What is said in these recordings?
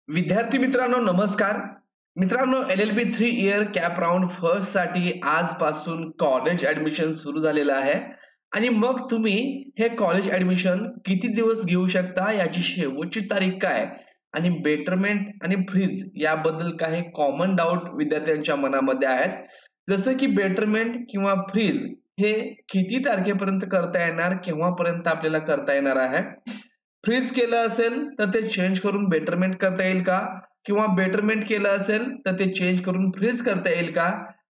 विद्यार्थी मित्रांनो नमस्कार. मित्रांनो LLB 3 year cap round first साठी आजपासून कॉलेज ऍडमिशन सुरू झालेलं आहे आणि मग तुम्ही हे कॉलेज ऍडमिशन किती दिवस घेऊ शकता याची शेवटची तारीख काय आणि बेटरमेंट आणि फ्रीज याबद्दल काही कॉमन डाऊट विद्यार्थ्यांच्या मनामध्ये आहेत. जसं की बेटरमेंट किंवा फ्रीज हे किती तारखेपर्यंत करता येणार, केव्हापर्यंत आपल्याला करता येणार आहे. फ्रीज केलं असेल तर ते चेंज करून बेटरमेंट करता येईल का? किंवा बेटरमेंट केलं असेल तर ते चेंज करून फ्रीज करता येईल का?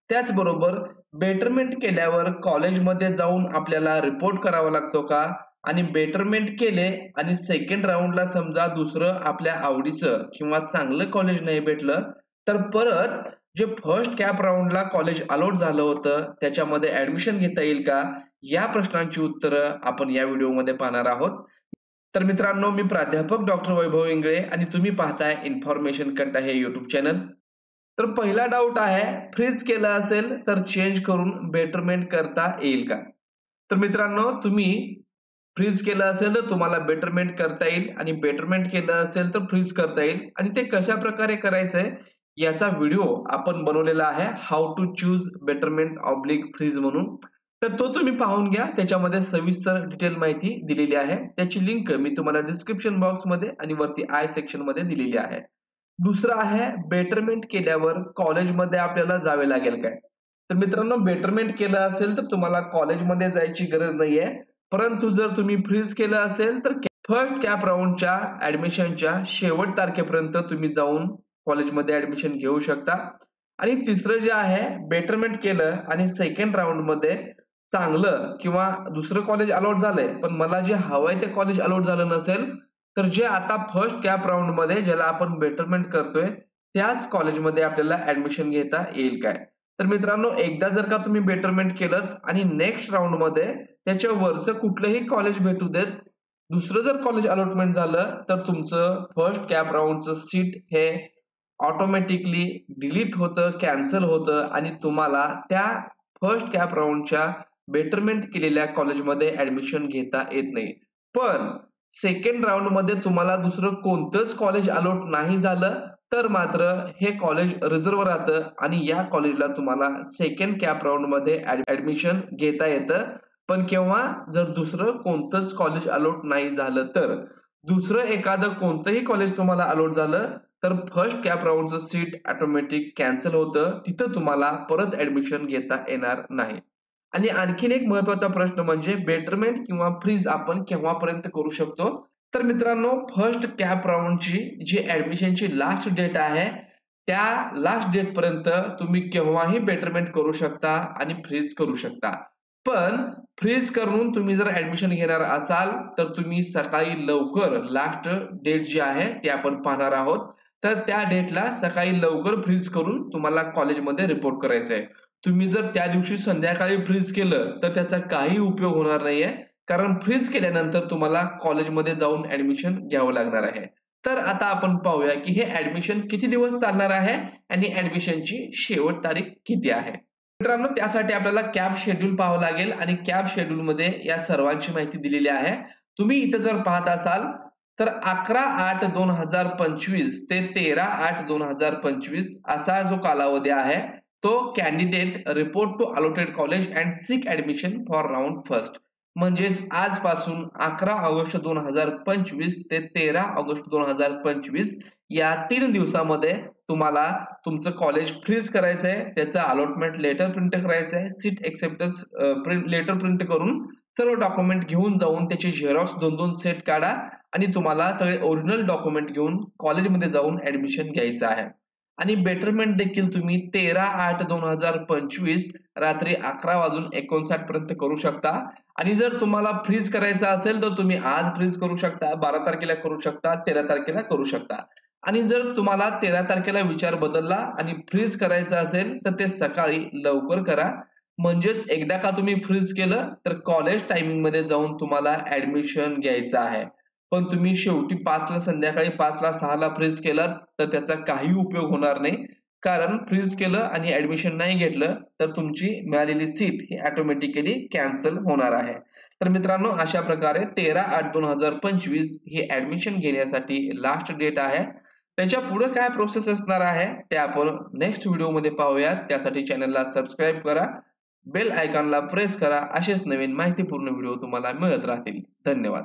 त्याचबरोबर बेटरमेंट केल्यावर कॉलेजमध्ये जाऊन आपल्याला रिपोर्ट करावा लागतो का? आणि बेटरमेंट केले आणि सेकंड राउंडला समजा दुसरं आपल्या आवडीचं किंवा चांगलं कॉलेज नाही भेटलं, तर परत जे फर्स्ट कॅप राउंडला कॉलेज अलॉट झालं होतं त्याच्यामध्ये ऍडमिशन घेता येईल का? या प्रश्नांची उत्तरं आपण या व्हिडिओमध्ये पाहणार आहोत. तर मित्रांनो, मी प्राध्यापक डॉक्टर वैभव इंगळे आणि तुम्ही पाहताय इन्फॉर्मेशन कट्टा हे युट्यूब चॅनल. तर पहिला डाऊट आहे, फ्रीज केलं असेल तर चेंज करून बेटरमेंट करता येईल का? तर मित्रांनो, तुम्ही फ्रीज केलं असेल तर तुम्हाला बेटरमेंट करता येईल आणि बेटरमेंट केलं असेल तर फ्रीज करता येईल आणि ते कशा प्रकारे करायचंय याचा व्हिडिओ आपण बनवलेला आहे, हाऊ टू चूज बेटरमेंट ऑब्लिक फ्रीज म्हणून. तर तो तुम्ही पाहून घ्या. त्याच्यामध्ये सविस्तर डिटेल माहिती दिलेली आहे. त्याची लिंक मी तुम्हाला डिस्क्रिप्शन बॉक्समध्ये आणि वरती आय सेक्शन मध्ये दिलेली आहे. दुसरं आहे, बेटरमेंट केल्यावर कॉलेजमध्ये आपल्याला जावे लागेल काय? तर मित्रांनो, बेटरमेंट केलं असेल तर तुम्हाला कॉलेजमध्ये जायची गरज नाहीये. परंतु जर तुम्ही फ्रीज केलं असेल तर फर्स्ट कॅप राउंडच्या ऍडमिशनच्या शेवट तारखेपर्यंत तुम्ही जाऊन कॉलेजमध्ये ऍडमिशन घेऊ शकता. आणि तिसरं जे आहे, बेटरमेंट केलं आणि सेकंड राउंड मध्ये चांगलं किंवा दुसरं कॉलेज अलॉट झालंय पण मला जे हवंय ते कॉलेज अलॉट झालं नसेल, तर जे आता फर्स्ट कॅप राउंड मध्ये ज्याला आपण बेटरमेंट करतोय त्याच कॉलेजमध्ये आपल्याला ऍडमिशन घेता येईल काय? तर मित्रांनो, एकदा जर का तुम्ही बेटरमेंट केलं आणि नेक्स्ट राउंड मध्ये त्याच्या वरचं कुठलंही कॉलेज भेटू देत, दुसरं जर कॉलेज अलॉटमेंट झालं तर तुमचं फर्स्ट कॅप राउंडचं सीट हे ऑटोमॅटिकली डिलीट होतं, कॅन्सल होतं आणि तुम्हाला त्या फर्स्ट कॅप राउंडच्या बेटरमेंट केलेल्या कॉलेजमध्ये ऍडमिशन घेता येत नाही. पण सेकंड राउंड मध्ये तुम्हाला दुसरं कोणतंच कॉलेज अलॉट नाही झालं तर मात्र हे कॉलेज रिझर्व्ह राहतं आणि या कॉलेजला तुम्हाला सेकंड कॅप राउंड मध्ये ऍडमिशन घेता येतं. पण केव्हा? जर दुसरं कोणतंच कॉलेज अलॉट नाही झालं तर. दुसरं एखादं कोणतंही कॉलेज तुम्हाला अलॉट झालं तर फर्स्ट कॅप राउंडचं सीट ऑटोमॅटिक कॅन्सल होतं. तिथं तुम्हाला परत ऍडमिशन घेता येणार नाही. आणि आणखीन एक महत्वाचा प्रश्न म्हणजे बेटरमेंट किंवा फ्रीज आपण केव्हापर्यंत करू शकतो? तर मित्रांनो, फर्स्ट कॅप राउंडची जी ऍडमिशनची लास्ट डेट आहे त्या लास्ट डेट पर्यंत तुम्ही केव्हाही बेटरमेंट करू शकता आणि फ्रीज करू शकता. पण फ्रीज करून तुम्ही जर ऍडमिशन घेणार असाल तर तुम्ही सकाळी लवकर, लास्ट डेट जी आहे ती आपण पाहणार आहोत, तर त्या डेटला सकाळी लवकर फ्रीज करून तुम्हाला कॉलेजमध्ये रिपोर्ट करायचं आहे. तुम्ही जर त्या दिवशी संध्याकाळी फ्रीज केलं तर त्याचा काही उपयोग होणार नाहीये, कारण फ्रीज केल्यानंतर तुम्हाला कॉलेजमध्ये जाऊन ऍडमिशन घ्यावं लागणार आहे. तर आता आपण पाहूया की हे ऍडमिशन किती दिवस चालणार आहे आणि ऍडमिशनची शेवट तारीख किती आहे. मित्रांनो, त्यासाठी आपल्याला कॅप शेड्यूल पाहावं लागेल आणि कॅप शेड्यूल मध्ये या सर्वांची माहिती दिलेली आहे. तुम्ही इथे जर पाहत असाल तर 11/8/2025 ते 13/8/2025 असा जो कालावधी आहे तो candidate report to allotted college and seek admission for round first. म्हणजेच आजपासून 11 ऑगस्ट 2025 ते 13 ऑगस्ट 2025 या 3 दिवसामध्ये तुम्हाला तुमचं कॉलेज फ्रीज करायचंय, त्याचं अलॉटमेंट लेटर प्रिंट करायचंय, सीट एक्सेप्टन्स लेटर प्रिंट करून सर्व डॉक्युमेंट घेऊन जाऊन त्याचे झेरॉक्स 2-2 सेट काढा आणि तुम्हाला सगळे ओरिजिनल डॉक्युमेंट घेऊन कॉलेजमध्ये जाऊन ऍडमिशन घ्यायचं आहे. आणि बेटरमेंट देखील तुम्ही 13/8/2025 रात्री 11:59 पर्यंत करू शकता. आणि जर तुम्हाला फ्रीज करायचं असेल तर तुम्ही आज फ्रीज करू शकता, 12 तारखेला करू शकता, 13 तारखेला करू शकता. आणि जर तुम्हाला 13 तारखेला विचार बदलला आणि फ्रीज करायचं असेल तर ते सकाळी लवकर करा. म्हणजेच एकदा का तुम्ही फ्रीज केलं तर कॉलेज टायमिंग मध्ये जाऊन तुम्हाला ऍडमिशन घ्यायचं आहे. पण तुम्ही शेवटी 5ला, संध्याकाळी 5ला, 6ला फ्रीज केलात तर त्याचा काही उपयोग होणार नाही. कारण फ्रीज केलं आणि ऍडमिशन नाही घेतलं तर तुमची मिळालेली सीट ही ऑटोमॅटिकली कॅन्सल होणार आहे. तर मित्रांनो, अशा प्रकारे 13/8/2025 ही ऍडमिशन घेण्यासाठी लास्ट डेट आहे. त्याच्या पुढे काय प्रोसेस असणार आहे ते आपण नेक्स्ट व्हिडिओमध्ये पाहूयात. त्यासाठी चॅनलला सबस्क्राईब करा, बेल आयकॉनला प्रेस करा. असेच नवीन माहितीपूर्ण व्हिडिओ तुम्हाला मिळत राहतील. धन्यवाद.